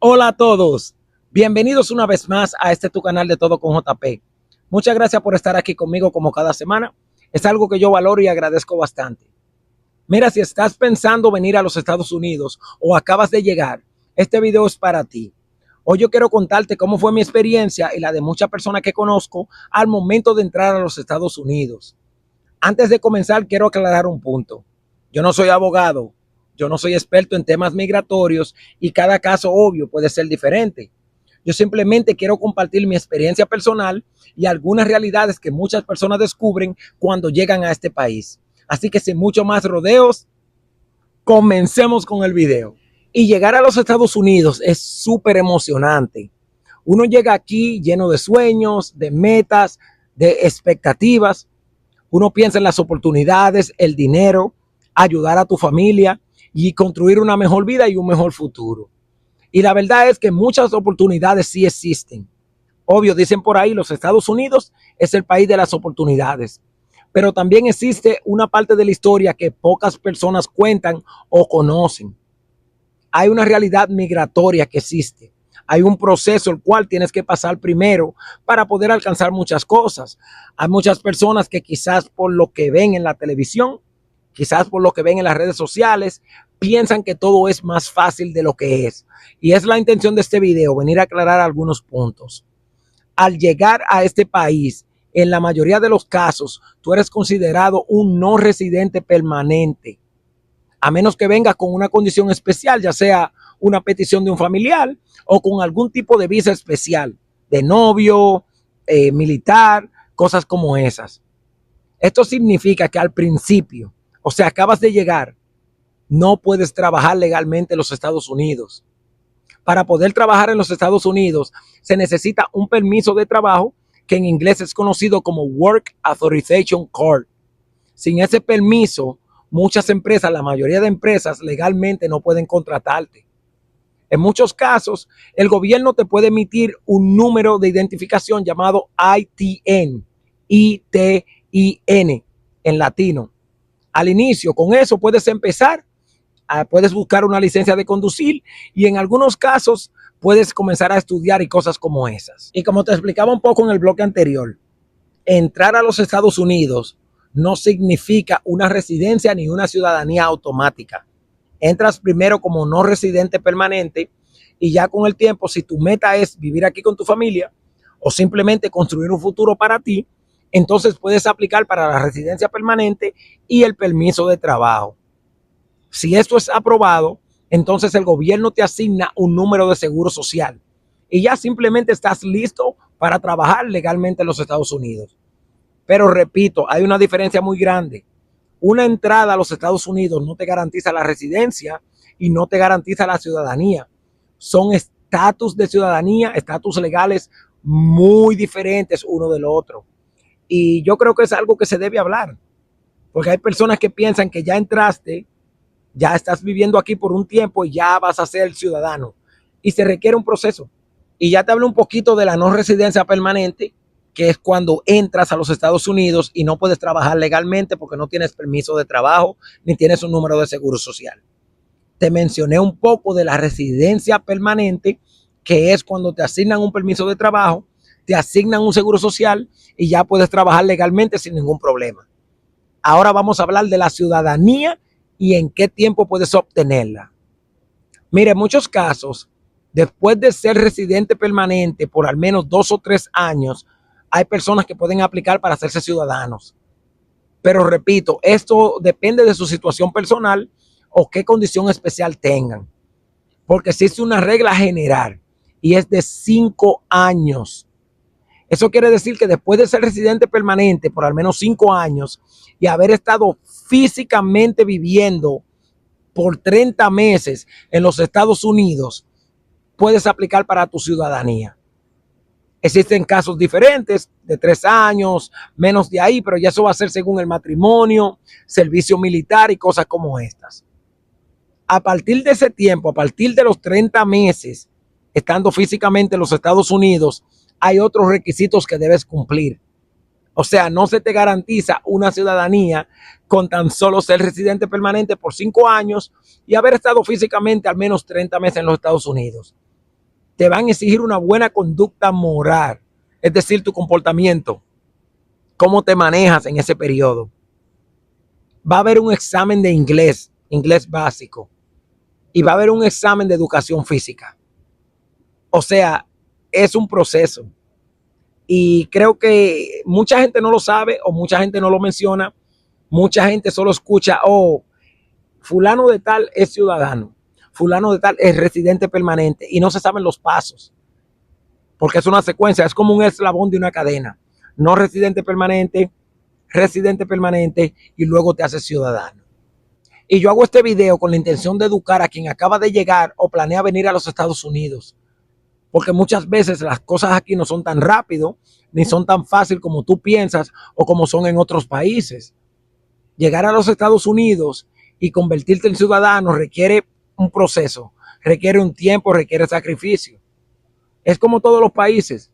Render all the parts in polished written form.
Hola a todos, bienvenidos una vez más a este tu canal de Todo con JP. Muchas gracias por estar aquí conmigo como cada semana. Es algo que yo valoro y agradezco bastante. Mira, si estás pensando venir a los Estados Unidos o acabas de llegar, este video es para ti. Hoy yo quiero contarte cómo fue mi experiencia y la de muchas personas que conozco al momento de entrar a los Estados Unidos. Antes de comenzar, quiero aclarar un punto. Yo no soy abogado, yo no soy experto en temas migratorios y cada caso obvio puede ser diferente. Yo simplemente quiero compartir mi experiencia personal y algunas realidades que muchas personas descubren cuando llegan a este país. Así que sin mucho más rodeos, comencemos con el video. Y llegar a los Estados Unidos es súper emocionante. Uno llega aquí lleno de sueños, de metas, de expectativas. Uno piensa en las oportunidades, el dinero, ayudar a tu familia y construir una mejor vida y un mejor futuro. Y la verdad es que muchas oportunidades sí existen. Obvio, dicen por ahí, los Estados Unidos es el país de las oportunidades. Pero también existe una parte de la historia que pocas personas cuentan o conocen. Hay una realidad migratoria que existe. Hay un proceso el cual tienes que pasar primero para poder alcanzar muchas cosas. Hay muchas personas que quizás por lo que ven en la televisión, quizás por lo que ven en las redes sociales, piensan que todo es más fácil de lo que es. Y es la intención de este video, venir a aclarar algunos puntos. Al llegar a este país, en la mayoría de los casos, tú eres considerado un no residente permanente, a menos que vengas con una condición especial, ya sea una petición de un familiar o con algún tipo de visa especial, de novio, militar, cosas como esas. Esto significa que al principio, o sea, acabas de llegar, no puedes trabajar legalmente en los Estados Unidos. Para poder trabajar en los Estados Unidos se necesita un permiso de trabajo que en inglés es conocido como Work Authorization Card. Sin ese permiso, muchas empresas, la mayoría de empresas legalmente no pueden contratarte. En muchos casos, el gobierno te puede emitir un número de identificación llamado ITN, ITIN en latino. Al inicio, con eso puedes empezar, puedes buscar una licencia de conducir y en algunos casos puedes comenzar a estudiar y cosas como esas. Y como te explicaba un poco en el bloque anterior, entrar a los Estados Unidos no significa una residencia ni una ciudadanía automática. Entras primero como no residente permanente y ya con el tiempo, si tu meta es vivir aquí con tu familia o simplemente construir un futuro para ti, entonces puedes aplicar para la residencia permanente y el permiso de trabajo. Si esto es aprobado, entonces el gobierno te asigna un número de seguro social y ya simplemente estás listo para trabajar legalmente en los Estados Unidos. Pero repito, hay una diferencia muy grande. Una entrada a los Estados Unidos no te garantiza la residencia y no te garantiza la ciudadanía. Son estatus de ciudadanía, estatus legales muy diferentes uno del otro. Y yo creo que es algo que se debe hablar, porque hay personas que piensan que ya entraste, ya estás viviendo aquí por un tiempo y ya vas a ser ciudadano. Y se requiere un proceso. Y ya te hablo un poquito de la no residencia permanente, que es cuando entras a los Estados Unidos y no puedes trabajar legalmente porque no tienes permiso de trabajo ni tienes un número de seguro social. Te mencioné un poco de la residencia permanente, que es cuando te asignan un permiso de trabajo, te asignan un seguro social y ya puedes trabajar legalmente sin ningún problema. Ahora vamos a hablar de la ciudadanía y en qué tiempo puedes obtenerla. Mire, en muchos casos, después de ser residente permanente por al menos 2 o 3 años, hay personas que pueden aplicar para hacerse ciudadanos. Pero repito, esto depende de su situación personal o qué condición especial tengan. Porque existe una regla general y es de 5 años. Eso quiere decir que después de ser residente permanente por al menos 5 años y haber estado físicamente viviendo por 30 meses en los Estados Unidos, puedes aplicar para tu ciudadanía. Existen casos diferentes de 3 años, menos de ahí, pero ya eso va a ser según el matrimonio, servicio militar y cosas como estas. A partir de ese tiempo, a partir de los 30 meses, estando físicamente en los Estados Unidos, hay otros requisitos que debes cumplir. O sea, no se te garantiza una ciudadanía con tan solo ser residente permanente por 5 años y haber estado físicamente al menos 30 meses en los Estados Unidos. te van a exigir una buena conducta moral, es decir, tu comportamiento, cómo te manejas en ese periodo. Va a haber un examen de inglés, inglés básico, y va a haber un examen de educación física. O sea, es un proceso. Y creo que mucha gente no lo sabe o mucha gente no lo menciona. Mucha gente solo escucha, oh, fulano de tal es ciudadano, fulano de tal es residente permanente, y no se saben los pasos, porque es una secuencia, es como un eslabón de una cadena. No residente permanente y luego te haces ciudadano. Y yo hago este video con la intención de educar a quien acaba de llegar o planea venir a los Estados Unidos, porque muchas veces las cosas aquí no son tan rápido ni son tan fácil como tú piensas o como son en otros países. Llegar a los Estados Unidos y convertirte en ciudadano requiere un proceso, requiere un tiempo, requiere sacrificio. Es como todos los países.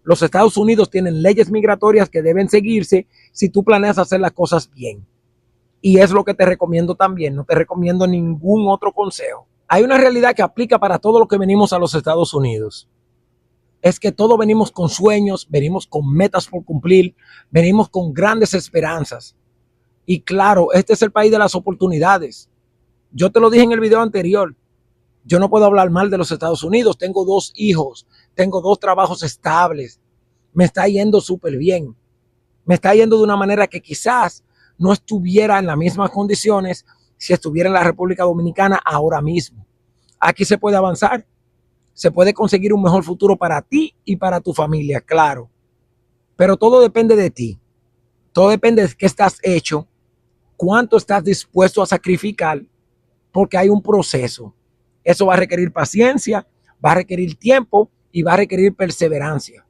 Los Estados Unidos tienen leyes migratorias que deben seguirse si tú planeas hacer las cosas bien. Y es lo que te recomiendo también, no te recomiendo ningún otro consejo. Hay una realidad que aplica para todos los que venimos a los Estados Unidos. Es que todos venimos con sueños, venimos con metas por cumplir, venimos con grandes esperanzas. Y claro, este es el país de las oportunidades. Yo te lo dije en el video anterior. Yo no puedo hablar mal de los Estados Unidos. Tengo 2 hijos, tengo 2 trabajos estables. Me está yendo súper bien. Me está yendo de una manera que quizás no estuviera en las mismas condiciones si estuviera en la República Dominicana ahora mismo. Aquí se puede avanzar. Se puede conseguir un mejor futuro para ti y para tu familia, claro. Pero todo depende de ti. Todo depende de qué estás hecho, cuánto estás dispuesto a sacrificar, porque hay un proceso. Eso va a requerir paciencia, va a requerir tiempo y va a requerir perseverancia.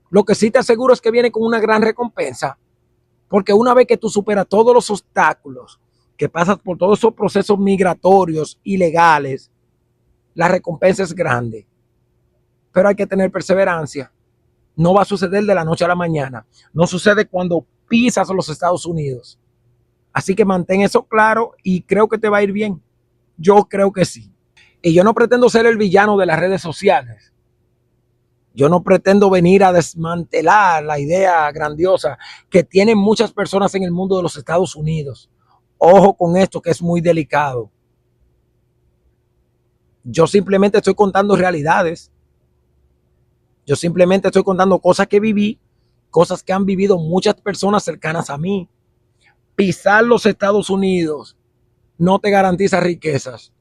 Lo que sí te aseguro es que viene con una gran recompensa, porque una vez que tú superas todos los obstáculos, que pasas por todos esos procesos migratorios y legales, la recompensa es grande. Pero hay que tener perseverancia. No va a suceder de la noche a la mañana. No sucede cuando pisas los Estados Unidos. Así que mantén eso claro y creo que te va a ir bien. Yo creo que sí. Y yo no pretendo ser el villano de las redes sociales. Yo no pretendo venir a desmantelar la idea grandiosa que tienen muchas personas en el mundo de los Estados Unidos. Ojo con esto, que es muy delicado. Yo simplemente estoy contando realidades. Yo simplemente estoy contando cosas que viví, cosas que han vivido muchas personas cercanas a mí. Pisar los Estados Unidos no te garantiza riquezas.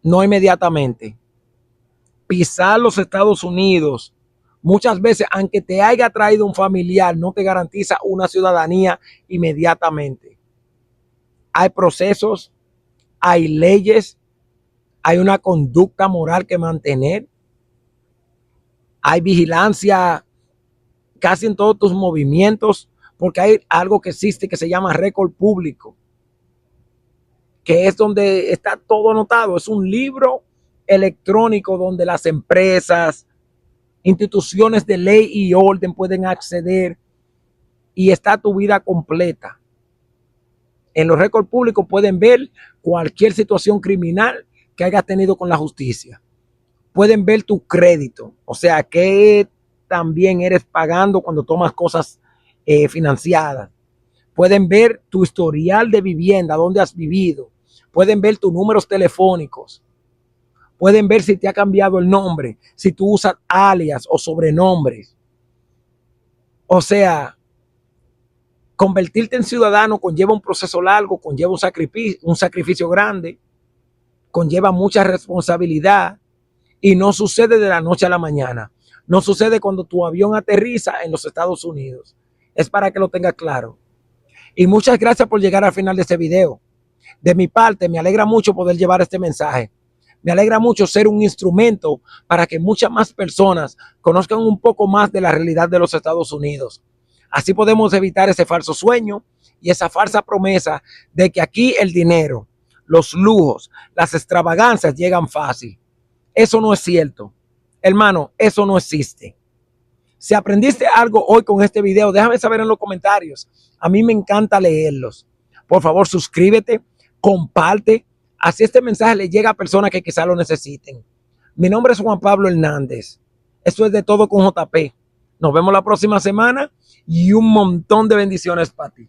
No inmediatamente. Pisar los Estados Unidos muchas veces, aunque te haya traído un familiar, no te garantiza una ciudadanía inmediatamente. Hay procesos, hay leyes, hay una conducta moral que mantener, hay vigilancia casi en todos tus movimientos, porque hay algo que existe que se llama récord público, que es donde está todo anotado. Es un libro electrónico donde las empresas, instituciones de ley y orden pueden acceder y está tu vida completa. En los récords públicos pueden ver cualquier situación criminal que hayas tenido con la justicia. Pueden ver tu crédito, o sea, que también eres pagando cuando tomas cosas financiadas. Pueden ver tu historial de vivienda, dónde has vivido. Pueden ver tus números telefónicos. Pueden ver si te ha cambiado el nombre, si tú usas alias o sobrenombres. O sea, convertirte en ciudadano conlleva un proceso largo, conlleva un sacrificio grande, conlleva mucha responsabilidad y no sucede de la noche a la mañana. No sucede cuando tu avión aterriza en los Estados Unidos. Es para que lo tengas claro. Y muchas gracias por llegar al final de este video. De mi parte, me alegra mucho poder llevar este mensaje. Me alegra mucho ser un instrumento para que muchas más personas conozcan un poco más de la realidad de los Estados Unidos. Así podemos evitar ese falso sueño y esa falsa promesa de que aquí el dinero, los lujos, las extravagancias llegan fácil. Eso no es cierto. Hermano, eso no existe. Si aprendiste algo hoy con este video, déjame saber en los comentarios. A mí me encanta leerlos. Por favor, suscríbete, comparte. Así este mensaje le llega a personas que quizás lo necesiten. Mi nombre es Juan Pablo Hernández. Esto es De Todo con JP. Nos vemos la próxima semana y un montón de bendiciones para ti.